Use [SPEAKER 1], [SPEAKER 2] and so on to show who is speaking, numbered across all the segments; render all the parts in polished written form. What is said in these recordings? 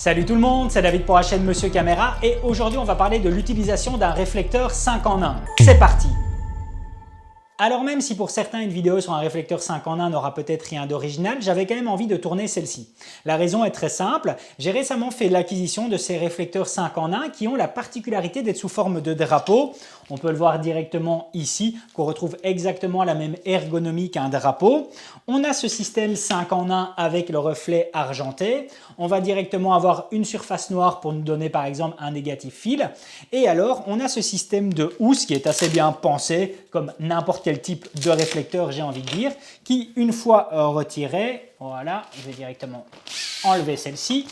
[SPEAKER 1] Salut tout le monde, c'est David pour la chaîne Monsieur Caméra et aujourd'hui on va parler de l'utilisation d'un réflecteur 5 en 1. C'est parti! Alors même si pour certains une vidéo sur un réflecteur 5 en 1 n'aura peut-être rien d'original, j'avais quand même envie de tourner celle-ci. La raison est très simple, j'ai récemment fait l'acquisition de ces réflecteurs 5 en 1 qui ont la particularité d'être sous forme de drapeau. On peut le voir directement ici, qu'on retrouve exactement la même ergonomie qu'un drapeau. On a ce système 5 en 1 avec le reflet argenté. On va directement avoir une surface noire pour nous donner par exemple un négatif fil. Et alors on a ce système de housse qui est assez bien pensé, comme n'importe quel type de réflecteur j'ai envie de dire, qui une fois retiré, voilà, je vais directement enlever celle-ci,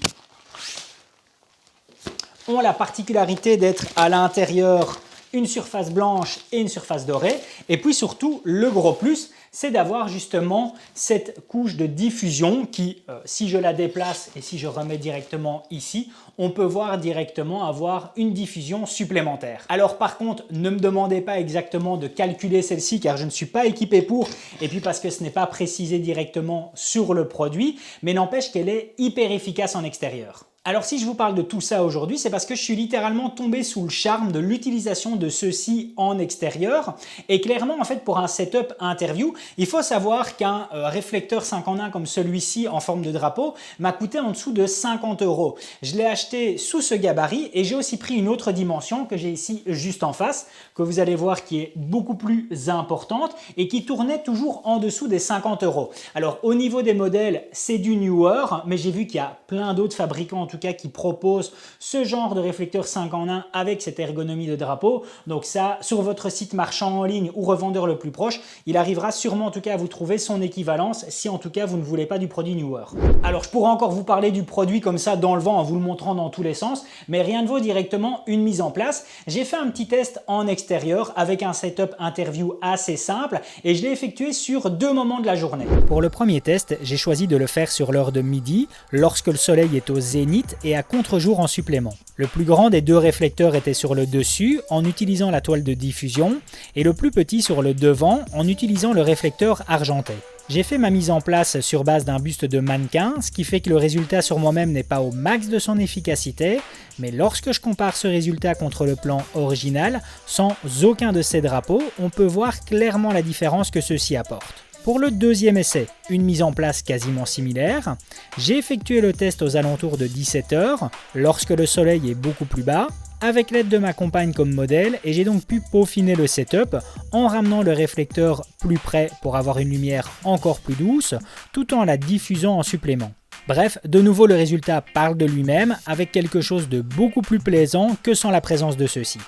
[SPEAKER 1] ont la particularité d'être à l'intérieur une surface blanche et une surface dorée. Et puis surtout, le gros plus, c'est d'avoir justement cette couche de diffusion qui, si je la déplace et si je remets directement ici, on peut voir directement avoir une diffusion supplémentaire. Alors par contre, ne me demandez pas exactement de calculer celle-ci car je ne suis pas équipé pour, et puis parce que ce n'est pas précisé directement sur le produit, mais n'empêche qu'elle est hyper efficace en extérieur. Alors si je vous parle de tout ça aujourd'hui, c'est parce que je suis littéralement tombé sous le charme de l'utilisation de ceci en extérieur. Et clairement, en fait, pour un setup interview, il faut savoir qu'un réflecteur 5 en 1 comme celui-ci en forme de drapeau m'a coûté en dessous de 50 €. Je l'ai acheté sous ce gabarit et j'ai aussi pris une autre dimension que j'ai ici juste en face, que vous allez voir qui est beaucoup plus importante et qui tournait toujours en dessous des 50 €. Alors au niveau des modèles, c'est du newer, mais j'ai vu qu'il y a plein d'autres fabricants en tout cas qui proposent ce genre de réflecteur 5 en 1 avec cette ergonomie de drapeau. Donc ça, sur votre site marchand en ligne ou revendeur le plus proche, il arrivera sûrement en tout cas à vous trouver son équivalence si en tout cas vous ne voulez pas du produit newer. Alors je pourrais encore vous parler du produit comme ça dans le vent en vous le montrant dans tous les sens, mais rien ne vaut directement une mise en place. J'ai fait un petit test en extérieur avec un setup interview assez simple et je l'ai effectué sur 2 moments de la journée. Pour le premier test, j'ai choisi de le faire sur l'heure de midi, lorsque le soleil est au zénith et à contre-jour en supplément. Le plus grand des 2 réflecteurs était sur le dessus en utilisant la toile de diffusion et le plus petit sur le devant en utilisant le réflecteur argenté. J'ai fait ma mise en place sur base d'un buste de mannequin, ce qui fait que le résultat sur moi-même n'est pas au max de son efficacité, mais lorsque je compare ce résultat contre le plan original, sans aucun de ces drapeaux, on peut voir clairement la différence que ceux-ci apportent. Pour le deuxième essai, une mise en place quasiment similaire, j'ai effectué le test aux alentours de 17 h, lorsque le soleil est beaucoup plus bas, avec l'aide de ma compagne comme modèle, et j'ai donc pu peaufiner le setup en ramenant le réflecteur plus près pour avoir une lumière encore plus douce, tout en la diffusant en supplément. Bref, de nouveau le résultat parle de lui-même, avec quelque chose de beaucoup plus plaisant que sans la présence de ceux-ci.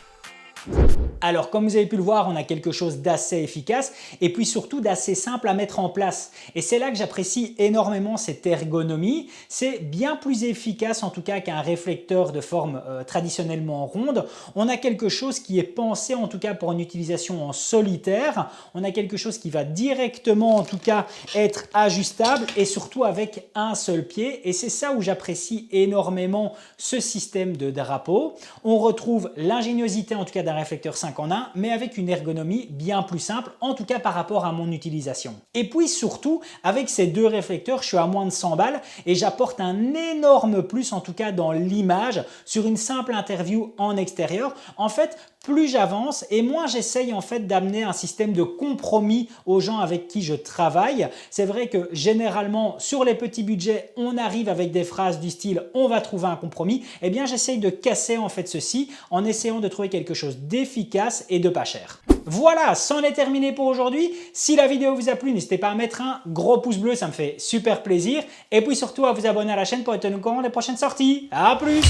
[SPEAKER 1] Alors comme vous avez pu le voir, on a quelque chose d'assez efficace et puis surtout d'assez simple à mettre en place. Et c'est là que j'apprécie énormément cette ergonomie. C'est bien plus efficace en tout cas qu'un réflecteur de forme traditionnellement ronde. On a quelque chose qui est pensé en tout cas pour une utilisation en solitaire. On a quelque chose qui va directement en tout cas être ajustable et surtout avec un seul pied. Et c'est ça où j'apprécie énormément ce système de drapeau. On retrouve l'ingéniosité en tout cas d'un réflecteur 5 en 1, mais avec une ergonomie bien plus simple, en tout cas par rapport à mon utilisation. Et puis surtout, avec ces 2 réflecteurs, je suis à moins de 100 balles et j'apporte un énorme plus, en tout cas dans l'image, sur une simple interview en extérieur. En fait, plus j'avance et moins j'essaye en fait d'amener un système de compromis aux gens avec qui je travaille. C'est vrai que généralement sur les petits budgets, on arrive avec des phrases du style « on va trouver un compromis ». Eh bien j'essaye de casser en fait ceci en essayant de trouver quelque chose d'efficace et de pas cher. Voilà, c'en est terminé pour aujourd'hui. Si la vidéo vous a plu, n'hésitez pas à mettre un gros pouce bleu, ça me fait super plaisir. Et puis surtout à vous abonner à la chaîne pour être tenu au courant des prochaines sorties. À plus!